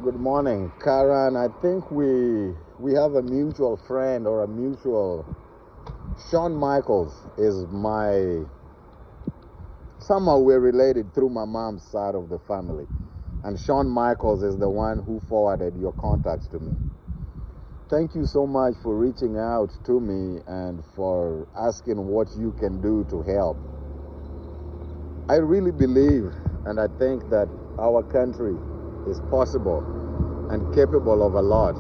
Good morning, Karan. I think we have a mutual friend or a mutual. Shawn Michaels is my. Somehow we're related through my mom's side of the family, and Shawn Michaels is the one who forwarded your contacts to me. Thank you so much for reaching out to me and for asking what you can do to help. I really believe and I think that our country is possible and capable of a lot.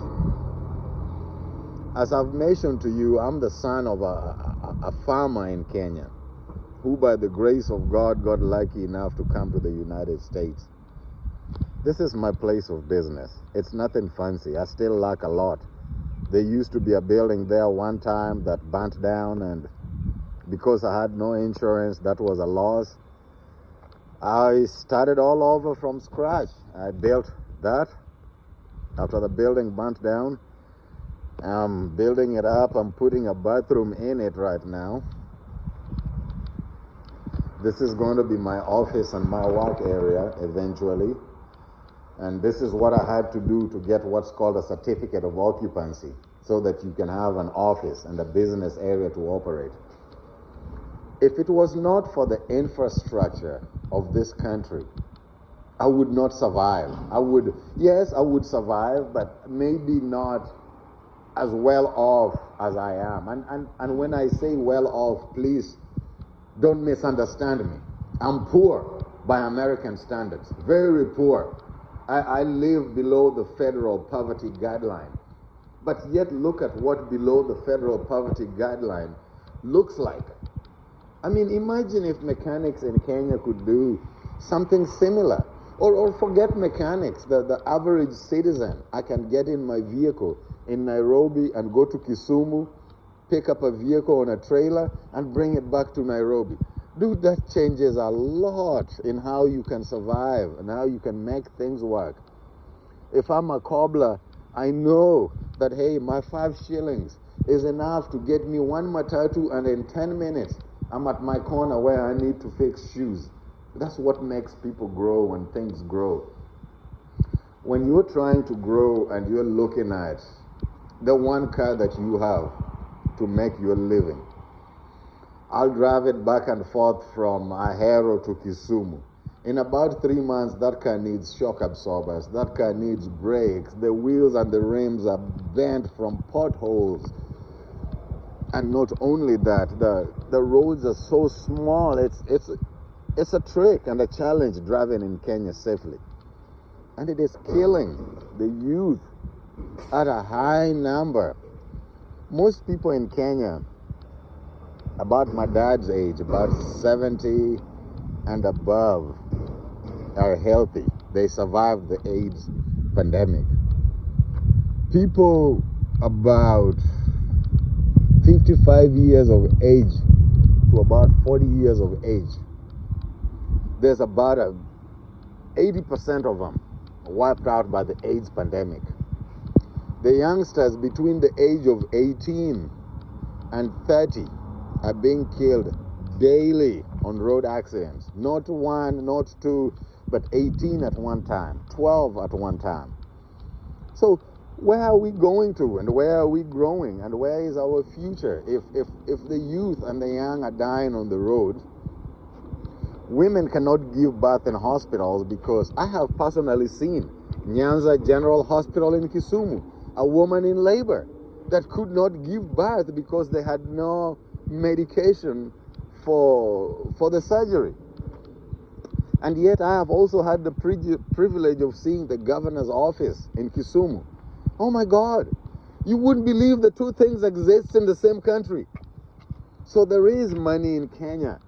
As I've mentioned to you, I'm the son of a farmer in Kenya who, by the grace of God, got lucky enough to come to the United States. This is my place of business. It's nothing fancy. I still lack a lot. There used to be a building there one time that burnt down, and because I had no insurance, that was a loss. I started all over from scratch. I built that after the building burnt down. I'm building it up. I'm putting a bathroom in it right now. This is going to be my office and my work area eventually. And this is what I had to do to get what's called a certificate of occupancy so that you can have an office and a business area to operate. If it was not for the infrastructure of this country, I would not survive. I would survive, but maybe not as well off as I am. And when I say well off, please don't misunderstand me. I'm poor by American standards, very poor. I live below the federal poverty guideline. But yet look at what below the federal poverty guideline looks like. I mean, imagine if mechanics in Kenya could do something similar. Or forget mechanics, the average citizen. I can get in my vehicle in Nairobi and go to Kisumu, pick up a vehicle on a trailer and bring it back to Nairobi. Dude, that changes a lot in how you can survive and how you can make things work. If I'm a cobbler, I know that, hey, my 5 shillings is enough to get me one matatu, and in 10 minutes, I'm at my corner where I need to fix shoes. That's what makes people grow when things grow. When you're trying to grow and you're looking at the one car that you have to make your living, I'll drive it back and forth from Ahero to Kisumu. In about 3 months, that car needs shock absorbers. That car needs brakes. The wheels and the rims are bent from potholes. And not only that, the roads are so small. It's a trick and a challenge driving in Kenya safely. And it is killing the youth at a high number. Most people in Kenya, about my dad's age, about 70 and above, are healthy. They survived the AIDS pandemic. People about 55 years of age to about 40 years of age, there's about 80% of them wiped out by the AIDS pandemic. The youngsters between the age of 18 and 30 are being killed daily on road accidents. Not 1, not 2, but 18 at one time, 12 at one time. So where are we going to, and where are we growing, and where is our future if the youth and the young are dying on the road? Women cannot give birth in hospitals because I have personally seen Nyanza General Hospital in Kisumu, a woman in labor that could not give birth because they had no medication for the surgery. And yet I have also had the privilege of seeing the governor's office in Kisumu. Oh my God, you wouldn't believe the two things exist in the same country. So there is money in Kenya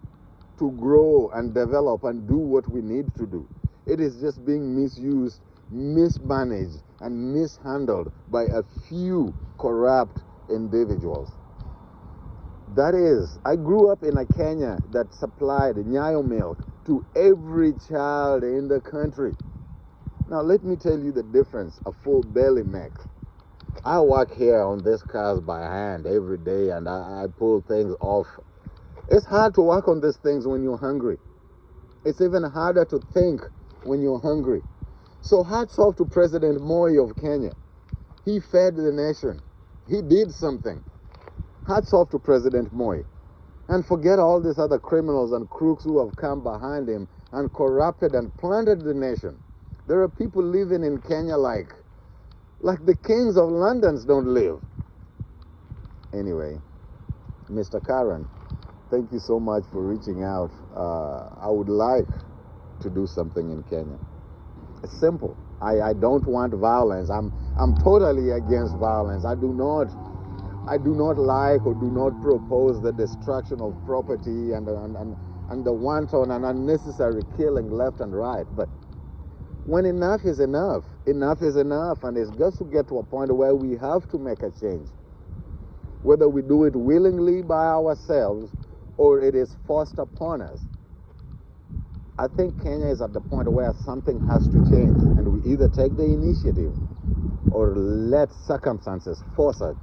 to grow and develop and do what we need to do. It is just being misused, mismanaged, and mishandled by a few corrupt individuals. That is, I grew up in a Kenya that supplied Nyayo milk to every child in the country. Now let me tell you the difference a full belly makes. I work here on these cars by hand every day, and I pull things off. It's hard to work on these things when you're hungry. It's even harder to think when you're hungry. So hats off to President Moi of Kenya. He fed the nation. He did something. Hats off to President Moi. And forget all these other criminals and crooks who have come behind him and corrupted and plundered the nation. There are people living in Kenya like the kings of London don't live. Anyway, Mr. Karen, thank you so much for reaching out. I would like to do something in Kenya. It's simple. I don't want violence. I'm totally against violence. I do not like or do not propose the destruction of property and the wanton and unnecessary killing left and right. But when enough is enough, enough is enough, and it's got to get to a point where we have to make a change. Whether we do it willingly by ourselves or it is forced upon us. I think Kenya is at the point where something has to change, and we either take the initiative or let circumstances force us